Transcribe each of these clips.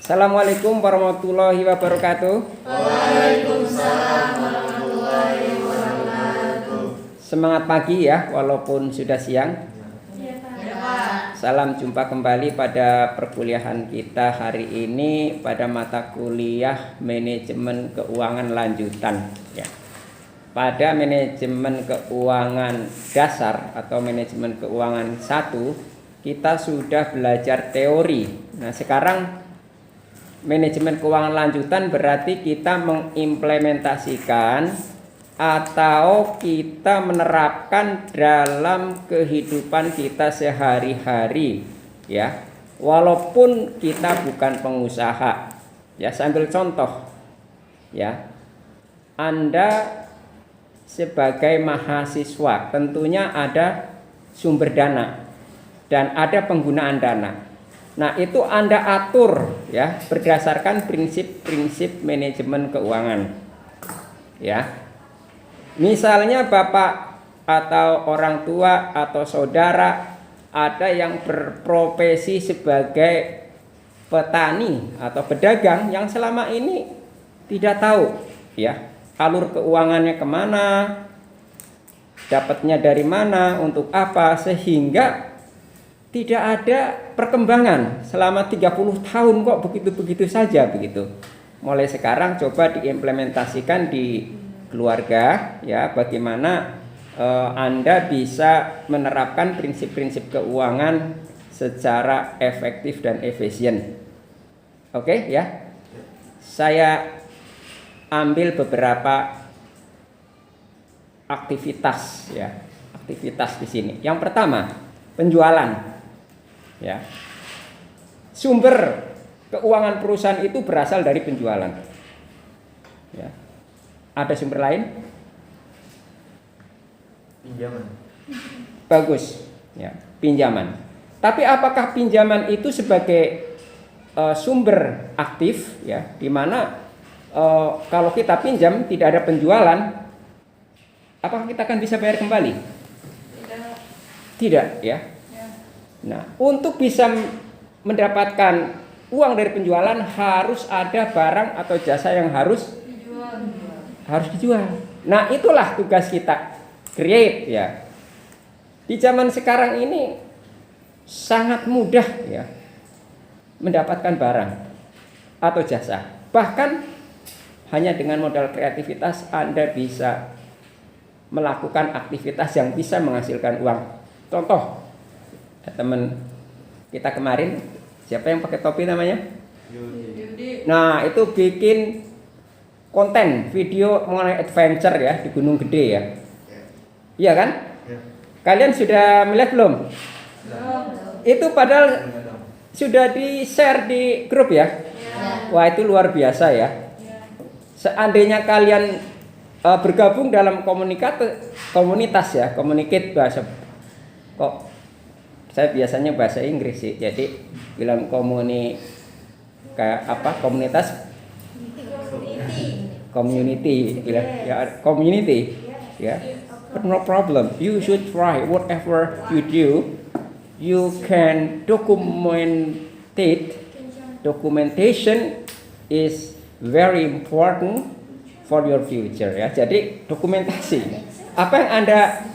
Assalamualaikum warahmatullahi wabarakatuh. Waalaikumsalam warahmatullahi wabarakatuh. Semangat pagi ya, walaupun sudah siang. Ya, Pak. Salam jumpa kembali pada perkuliahan kita hari ini pada mata kuliah manajemen keuangan lanjutan ya. Pada manajemen keuangan dasar atau manajemen keuangan 1 kita sudah belajar teori. Nah, sekarang manajemen keuangan lanjutan berarti kita mengimplementasikan atau kita menerapkan dalam kehidupan kita sehari-hari ya. Walaupun kita bukan pengusaha. Ya, sambil contoh. Ya. Anda sebagai mahasiswa tentunya ada sumber dana dan ada penggunaan dana. Nah, itu Anda atur ya berdasarkan prinsip-prinsip manajemen keuangan. Ya. Misalnya Bapak atau orang tua atau saudara ada yang berprofesi sebagai petani atau pedagang yang selama ini tidak tahu ya alur keuangannya kemana, dapatnya dari mana, untuk apa, sehingga tidak ada perkembangan selama 30 tahun kok begitu-begitu saja begitu. Mulai sekarang coba diimplementasikan di keluarga ya, bagaimana Anda bisa menerapkan prinsip-prinsip keuangan secara efektif dan efisien. Oke ya. Saya ambil beberapa aktivitas ya, aktivitas di sini. Yang pertama, penjualan. Ya. Sumber keuangan perusahaan itu berasal dari penjualan. Ya. Ada sumber lain? Pinjaman. Bagus, ya, pinjaman. Tapi apakah pinjaman itu sebagai sumber aktif ya, di mana kalau kita pinjam tidak ada penjualan, apakah kita akan bisa bayar kembali? Tidak ya. Nah, untuk bisa mendapatkan uang dari penjualan harus ada barang atau jasa yang harus dijual. Nah, itulah tugas kita, create ya. Di zaman sekarang ini sangat mudah ya mendapatkan barang atau jasa. Bahkan hanya dengan modal kreativitas Anda bisa melakukan aktivitas yang bisa menghasilkan uang. Contoh, teman kita kemarin, siapa yang pakai topi namanya? Nah, itu bikin konten video mengenai adventure ya di Gunung Gede ya. Iya kan? Kalian sudah melihat belum? Itu padahal sudah di-share di grup ya? Wah, itu luar biasa ya. Seandainya kalian bergabung dalam komunitas ya, communicate bahasa kok saya biasanya bahasa Inggris sih, jadi bilang komunitas community ya, community ya, but no problem, you should try whatever you do, you can documentation is very important for your future ya. Jadi dokumentasi apa yang Anda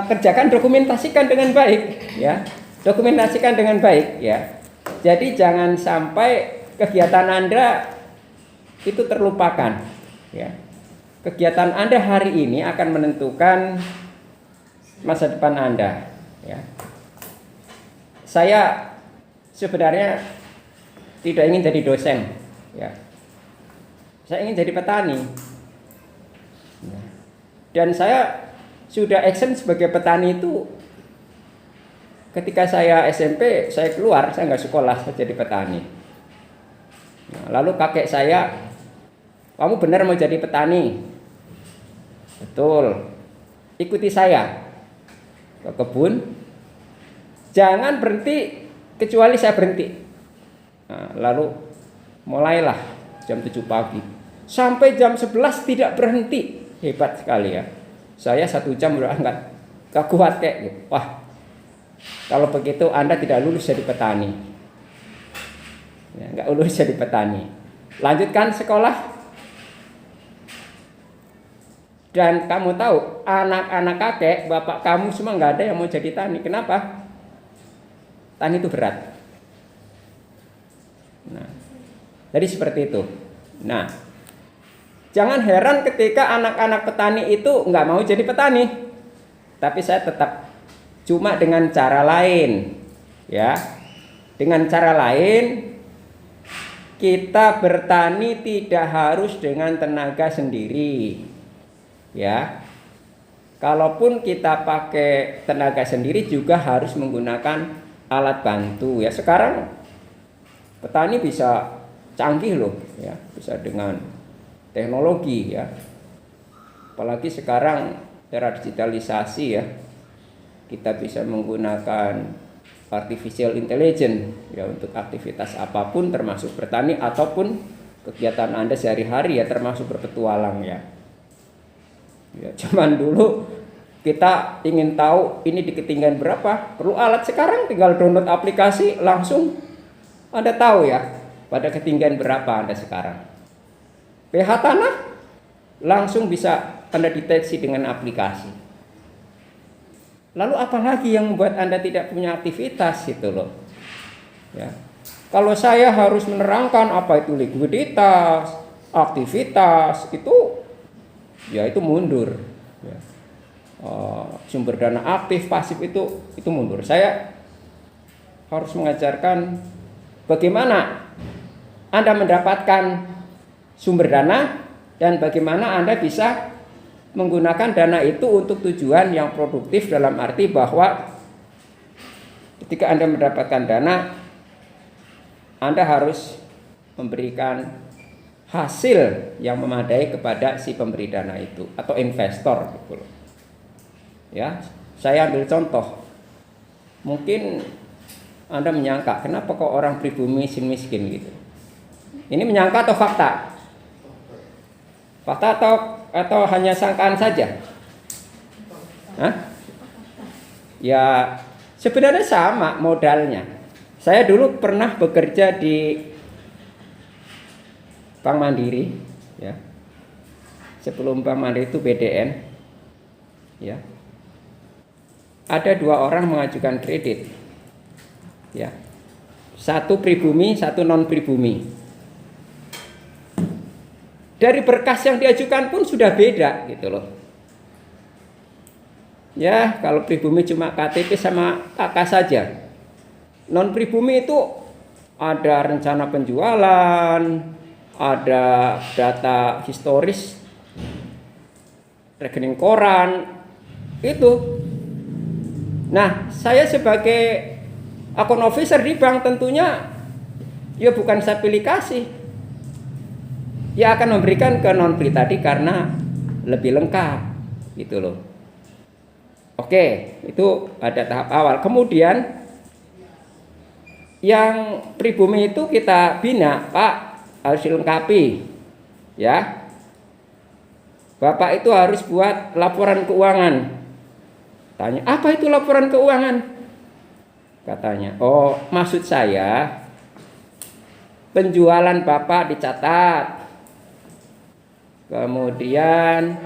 kerjakan, dokumentasikan dengan baik ya, dokumentasikan dengan baik ya. Jadi jangan sampai kegiatan Anda itu terlupakan ya. Kegiatan Anda hari ini akan menentukan masa depan Anda ya. Saya sebenarnya tidak ingin jadi dosen ya. Saya ingin jadi petani. Dan saya sudah action sebagai petani itu ketika saya SMP, saya keluar, saya nggak sekolah, saya jadi petani. Nah, lalu kakek saya, kamu benar mau jadi petani? Betul. Ikuti saya ke kebun. Jangan berhenti kecuali saya berhenti. Nah, lalu mulailah jam 7 pagi sampai jam 11 tidak berhenti. Hebat sekali ya. Saya 1 jam udah nggak kuat kayak gitu. Wah, kalau begitu Anda tidak lulus jadi petani. Ya, nggak lulus jadi petani. Lanjutkan sekolah. Dan kamu tahu, anak-anak kakek, bapak kamu semua nggak ada yang mau jadi tani. Kenapa? Tani itu berat. Nah, jadi seperti itu. Nah, jangan heran ketika anak-anak petani itu nggak mau jadi petani. Tapi saya tetap cuma dengan cara lain, ya. Dengan cara lain, kita bertani tidak harus dengan tenaga sendiri, ya. Kalaupun kita pakai tenaga sendiri juga harus menggunakan alat bantu, ya. Sekarang petani bisa canggih loh, ya, bisa dengan teknologi, ya. Apalagi sekarang era digitalisasi, ya, kita bisa menggunakan artificial intelligence, ya, untuk aktivitas apapun termasuk bertani ataupun kegiatan Anda sehari-hari, ya, termasuk berpetualang, ya. Ya, zaman dulu kita ingin tahu ini di ketinggian berapa, perlu alat. Sekarang tinggal download aplikasi langsung Anda tahu, ya, pada ketinggian berapa Anda sekarang. pH tanah langsung bisa Anda deteksi dengan aplikasi. Lalu apalagi yang membuat Anda tidak punya aktivitas itu loh. Ya. Kalau saya harus menerangkan apa itu likuiditas, aktivitas, itu ya itu mundur. Ya. Sumber dana aktif, pasif itu mundur. Saya harus mengajarkan bagaimana Anda mendapatkan sumber dana dan bagaimana Anda bisa menggunakan dana itu untuk tujuan yang produktif, dalam arti bahwa ketika Anda mendapatkan dana, Anda harus memberikan hasil yang memadai kepada si pemberi dana itu atau investor gitu loh. Ya, saya ambil contoh. Mungkin Anda menyangka, kenapa kok orang pribumi miskin gitu? Ini menyangka atau fakta? Fakta atau hanya sangkaan saja? Hah? Ya, sebenarnya sama modalnya. Saya dulu pernah bekerja di Bank Mandiri, ya. Sebelum Bank Mandiri itu BDN, ya. Ada 2 orang mengajukan kredit, ya. Satu pribumi, satu non pribumi. Dari berkas yang diajukan pun sudah beda gitu loh. Ya, kalau pribumi cuma KTP sama KK saja. Non pribumi itu ada rencana penjualan, ada data historis, rekening koran, itu. Nah, saya sebagai account officer di bank tentunya ya bukan saya pilih kasih. Ya akan memberikan ke non pri tadi karena lebih lengkap gitu loh. Oke, itu ada tahap awal. Kemudian yang pribumi itu kita bina, Pak, harus dilengkapi, ya. Bapak itu harus buat laporan keuangan. Tanya, apa itu laporan keuangan? Katanya, oh maksud saya penjualan Bapak dicatat. Kemudian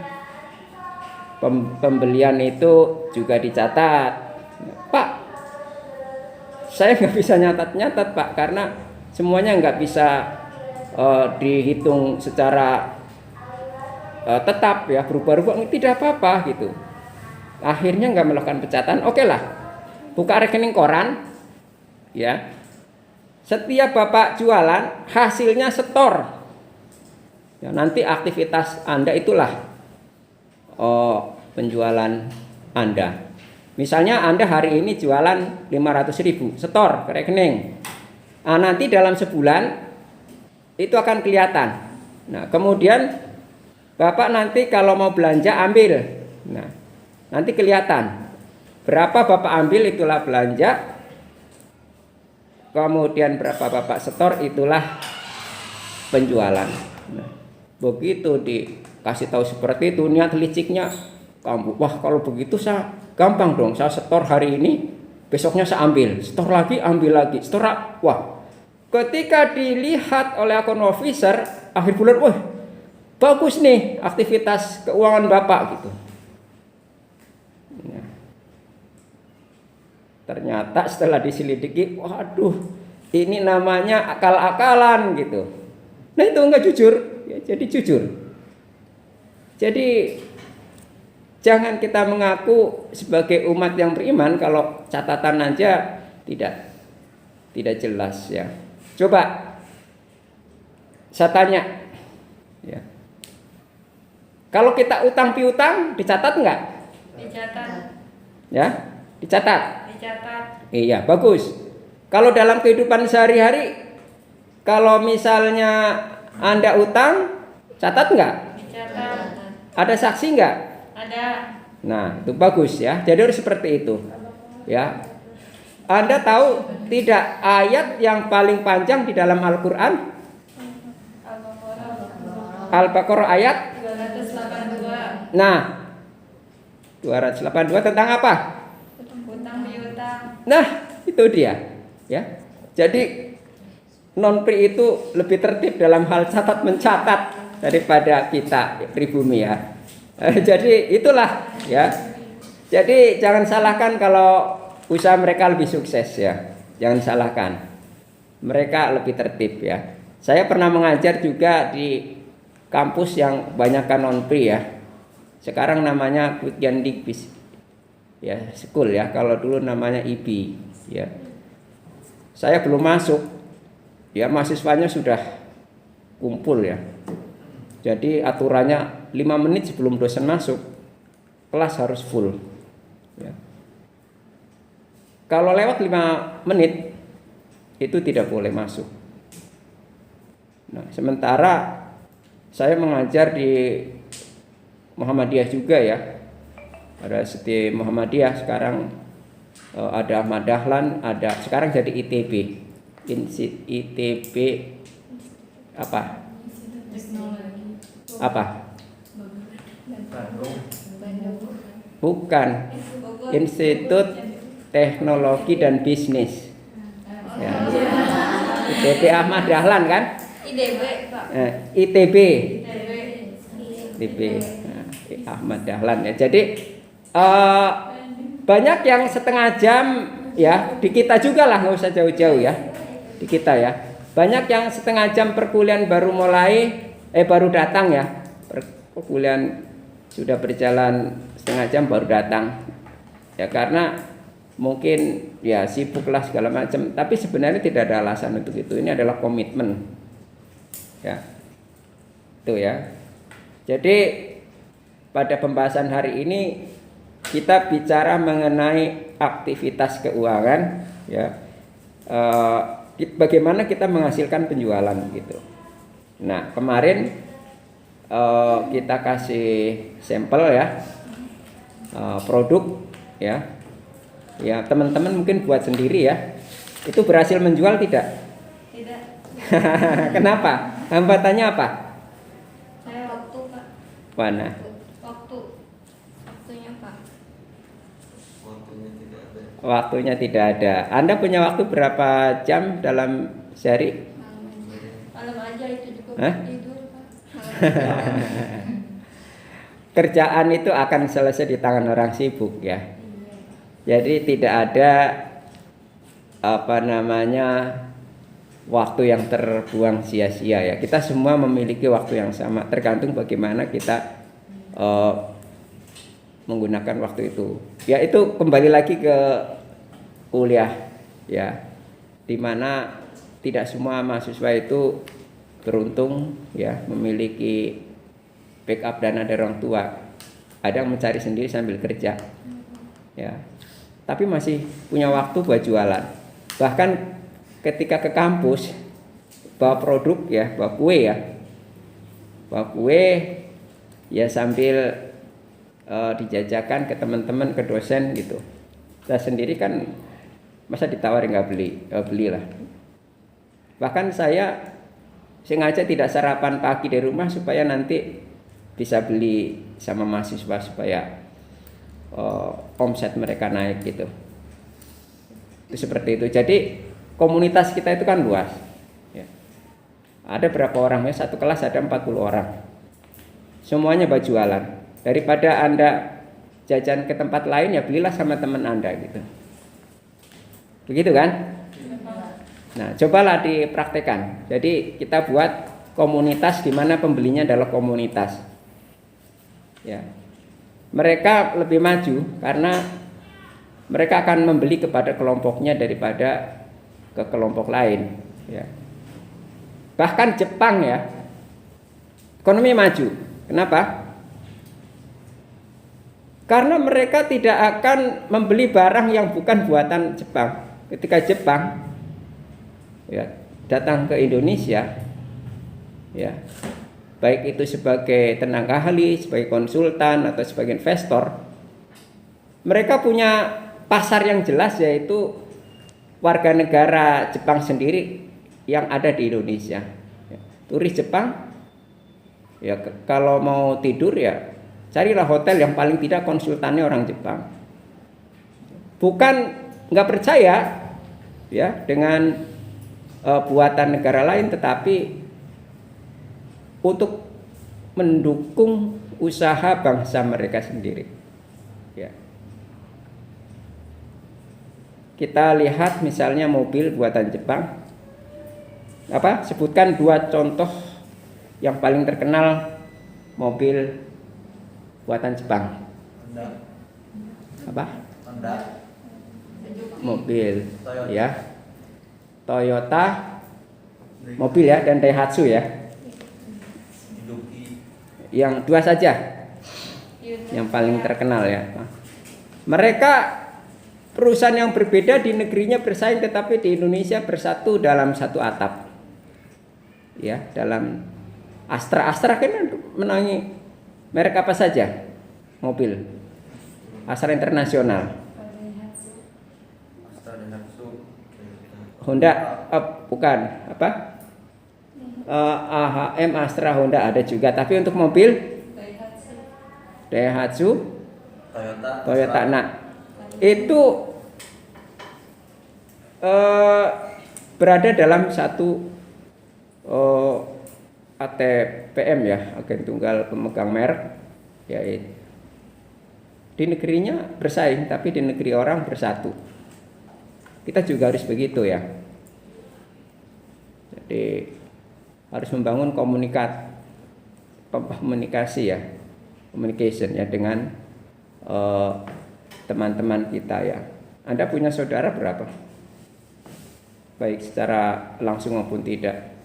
pembelian itu juga dicatat. Pak, saya nggak bisa nyatat Pak, karena semuanya nggak bisa dihitung secara tetap, ya, berubah-ubah. Tidak apa-apa gitu. Akhirnya nggak melakukan pencatatan. Oke lah, buka rekening koran, ya. Setiap Bapak jualan hasilnya setor. Ya, nanti aktivitas Anda itulah penjualan Anda. Misalnya Anda hari ini jualan 500.000, setor ke rekening. Nanti dalam sebulan itu akan kelihatan. Nah, kemudian Bapak nanti kalau mau belanja ambil. Nah, nanti kelihatan berapa Bapak ambil, itulah belanja. Kemudian berapa Bapak setor, itulah penjualan. Nah, begitu dikasih tahu seperti itu, niat liciknya kamu, wah kalau begitu saya gampang dong, saya setor hari ini, besoknya saya ambil, setor lagi, ambil lagi, setor, wah ketika dilihat oleh account officer akhir bulan, wah bagus nih aktivitas keuangan Bapak gitu. Ya. Ternyata setelah diselidiki, waduh, ini namanya akal-akalan gitu. Nah itu enggak jujur, ya, jadi jujur. Jadi jangan kita mengaku sebagai umat yang beriman kalau catatan aja tidak jelas ya. Coba saya tanya, ya. Kalau kita utang piutang dicatat nggak? Dicatat. Ya, dicatat. Dicatat. Iya, bagus. Kalau dalam kehidupan sehari-hari, kalau misalnya Anda utang, catat nggak? Dicatat. Ada saksi nggak? Ada. Nah, itu bagus ya. Jadi harus seperti itu. Ya. Anda tahu tidak ayat yang paling panjang di dalam Al-Qur'an? Al-Baqarah ayat 282. Nah, 282 tentang apa? Utang piutang. Nah, itu dia, ya. Jadi non-pri itu lebih tertib dalam hal catat mencatat daripada kita pribumi ya. Jadi itulah ya. Jadi jangan salahkan kalau usaha mereka lebih sukses ya. Jangan salahkan. Mereka lebih tertib ya. Saya pernah mengajar juga di kampus yang banyakkan non-pri ya. Sekarang namanya Kwityandikbis ya, school ya. Kalau dulu namanya IB ya. Saya belum masuk. Ya, mahasiswanya sudah kumpul ya. Jadi aturannya 5 menit sebelum dosen masuk, kelas harus full ya. Kalau lewat 5 menit itu tidak boleh masuk. Nah, sementara saya mengajar di Muhammadiyah juga ya. Ada Siti Muhammadiyah, sekarang ada Ahmad Dahlan, ada sekarang jadi ITB. ITB apa? Apa? Bukan. Institut Teknologi dan Bisnis. Ya. ITB Ahmad Dahlan kan? IDB, Pak. ITB. IDB. ITB. Nah, Ahmad Dahlan ya. Jadi banyak yang setengah jam ya, di kita juga lah, nggak usah jauh-jauh ya. Di kita ya. Banyak yang setengah jam perkuliahan baru mulai baru datang ya. Perkuliahan sudah berjalan setengah jam baru datang. Ya karena mungkin ya sibuk lah segala macam, tapi sebenarnya tidak ada alasan untuk itu. Ini adalah komitmen. Ya. Itu ya. Jadi pada pembahasan hari ini kita bicara mengenai aktivitas keuangan ya. Bagaimana kita menghasilkan penjualan gitu. Nah, kemarin kita kasih sampel ya. Produk ya. Ya, teman-teman mungkin buat sendiri ya. Itu berhasil menjual tidak? Tidak. Kenapa? Hambatannya apa? Saya waktu, Pak. Mana? Waktunya, Pak. Waktunya tidak ada. Anda punya waktu berapa jam dalam sehari? Malam aja itu juga Hah? tidur, Pak. Kerjaan itu akan selesai di tangan orang sibuk ya. Jadi tidak ada waktu yang terbuang sia-sia ya. Kita semua memiliki waktu yang sama, tergantung bagaimana kita menggunakan waktu itu. Ya itu kembali lagi ke kuliah ya. Dimana tidak semua mahasiswa itu beruntung ya memiliki backup dana dari orang tua. Ada yang mencari sendiri sambil kerja. Ya. Tapi masih punya waktu buat jualan. Bahkan ketika ke kampus bawa produk ya, bawa kue ya. Bawa kue ya sambil dijajakan ke teman-teman, ke dosen gitu. Saya sendiri kan masa ditawarin nggak belilah. Bahkan saya sengaja tidak sarapan pagi di rumah supaya nanti bisa beli sama mahasiswa supaya omset mereka naik gitu. Itu seperti itu. Jadi komunitas kita itu kan luas. Ada berapa orang ya? Satu kelas ada 40 orang. Semuanya berjualan. Daripada Anda jajan ke tempat lain, ya belilah sama teman Anda gitu. Begitu kan? Nah, cobalah dipraktekkan. Jadi kita buat komunitas di mana pembelinya adalah komunitas. Ya. Mereka lebih maju karena mereka akan membeli kepada kelompoknya daripada ke kelompok lain. Ya. Bahkan Jepang ya, ekonomi maju. Kenapa? Karena mereka tidak akan membeli barang yang bukan buatan Jepang. Ketika Jepang ya datang ke Indonesia, ya baik itu sebagai tenaga ahli, sebagai konsultan atau sebagai investor, mereka punya pasar yang jelas, yaitu warga negara Jepang sendiri yang ada di Indonesia. Ya, turis Jepang, ya kalau mau tidur ya carilah hotel yang paling tidak konsultannya orang Jepang. Bukan nggak percaya ya dengan buatan negara lain, tetapi untuk mendukung usaha bangsa mereka sendiri. Ya. Kita lihat misalnya mobil buatan Jepang. Sebutkan 2 contoh yang paling terkenal mobil buatan Jepang. Honda. Mobil. Toyota. Ya. Toyota. Mobil ya, dan Daihatsu ya. Yang 2 saja. Yang paling terkenal ya. Mereka perusahaan yang berbeda di negerinya bersaing, tetapi di Indonesia bersatu dalam satu atap. Ya, dalam Astra kan menangi merek apa saja? Mobil. Astra Internasional. Honda bukan apa? AHM, Astra, Honda ada juga, tapi untuk mobil Daihatsu, Toyota. Nah, itu berada dalam satu ATPM ya, agen tunggal pemegang merek, yaitu di negerinya bersaing, tapi di negeri orang bersatu. Kita juga harus begitu ya. Jadi harus membangun komunikasi ya, communication ya dengan teman-teman kita ya. Anda punya saudara berapa? Baik secara langsung maupun tidak.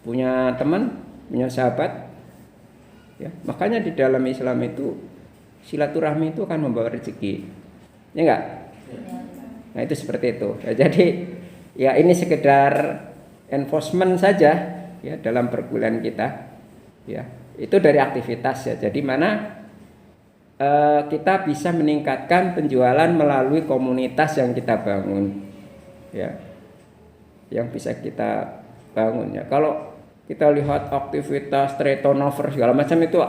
Punya teman, punya sahabat. Ya, makanya di dalam Islam itu silaturahmi itu akan membawa rezeki. Ya enggak? Nah, itu seperti itu. Ya, jadi ya ini sekedar enforcement saja ya dalam perkuliahan kita. Ya, itu dari aktivitas ya. Jadi mana kita bisa meningkatkan penjualan melalui komunitas yang kita bangun. Ya. Yang bisa kita bangun ya. Kalau kita lihat aktivitas trade turnover segala macam itu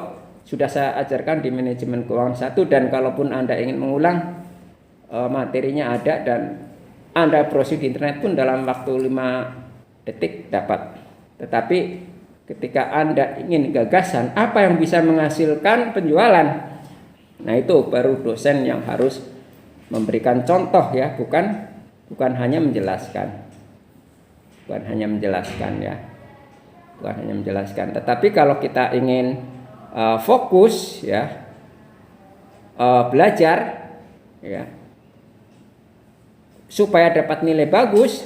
sudah saya ajarkan di manajemen keuangan 1, dan kalaupun Anda ingin mengulang materinya ada, dan Anda browsing di internet pun dalam waktu 5 detik dapat. Tetapi ketika Anda ingin gagasan apa yang bisa menghasilkan penjualan, nah itu baru dosen yang harus memberikan contoh ya, bukan hanya menjelaskan. Bukan hanya menjelaskan ya. Bukan hanya menjelaskan, tetapi kalau kita ingin fokus ya, belajar ya, supaya dapat nilai bagus,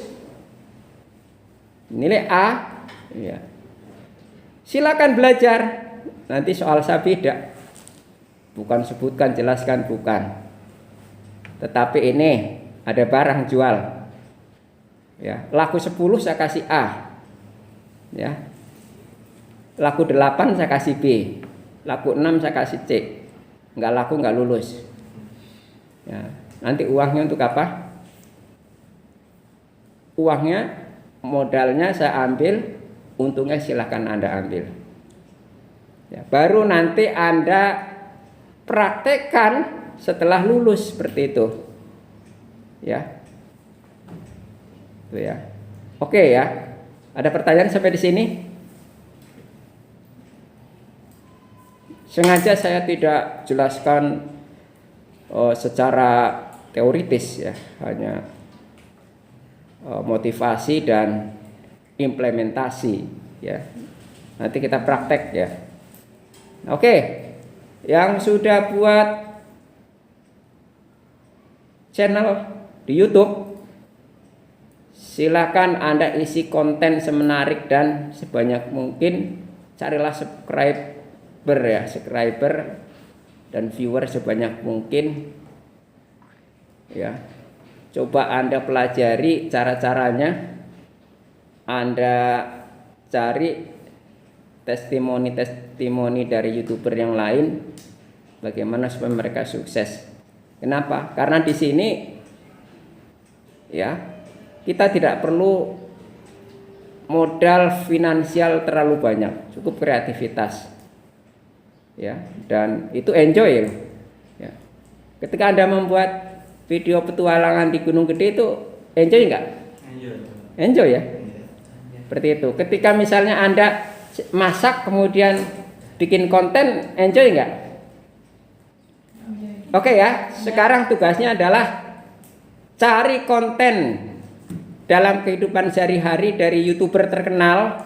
nilai A ya, silakan belajar. Nanti soal saya beda, bukan sebutkan, jelaskan, bukan, tetapi ini ada barang jual ya, laku 10 saya kasih A ya, laku 8 saya kasih B, laku 6 saya kasih C, nggak laku nggak lulus ya. Nanti uangnya untuk apa? Uangnya, modalnya saya ambil, untungnya silahkan Anda ambil ya. Baru nanti Anda praktekkan setelah lulus seperti itu ya. Itu ya. Oke ya. Ada pertanyaan sampai di sini? Sengaja saya tidak jelaskan secara teoritis ya, hanya motivasi dan implementasi ya. Nanti kita praktek ya. Oke, yang sudah buat channel di YouTube, silakan Anda isi konten semenarik dan sebanyak mungkin. Carilah subscriber dan viewer sebanyak mungkin ya. Coba Anda pelajari cara-caranya. Anda cari testimoni dari YouTuber yang lain, bagaimana supaya mereka sukses. Kenapa? Karena di sini ya, kita tidak perlu modal finansial terlalu banyak, cukup kreativitas ya, dan itu enjoy ya. Ketika Anda membuat video petualangan di Gunung Gede itu enjoy nggak? Enjoy ya. Seperti itu. Ketika misalnya Anda masak kemudian bikin konten, enjoy nggak? Oke ya. Sekarang tugasnya adalah cari konten dalam kehidupan sehari-hari dari YouTuber terkenal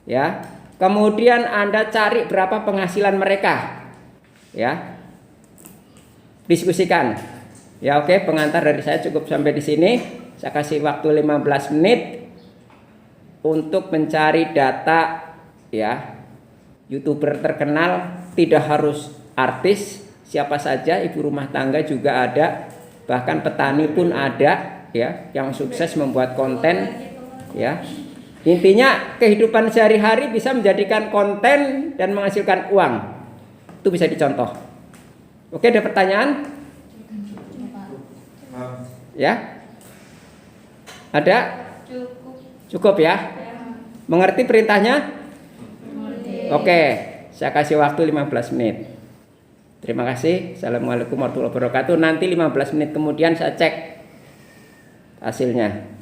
ya. Kemudian Anda cari berapa penghasilan mereka ya. Diskusikan. Ya oke, pengantar dari saya cukup sampai di sini. Saya kasih waktu 15 menit untuk mencari data ya, YouTuber terkenal. Tidak harus artis, siapa saja, ibu rumah tangga juga ada, bahkan petani pun ada ya, yang sukses membuat konten ya. Intinya kehidupan sehari-hari bisa menjadikan konten dan menghasilkan uang. Itu bisa dicontoh. Oke, ada pertanyaan? Ya? Ada? Cukup ya? Mengerti perintahnya? Oke, saya kasih waktu 15 menit. Terima kasih. Assalamualaikum warahmatullahi wabarakatuh. Nanti 15 menit kemudian saya cek hasilnya.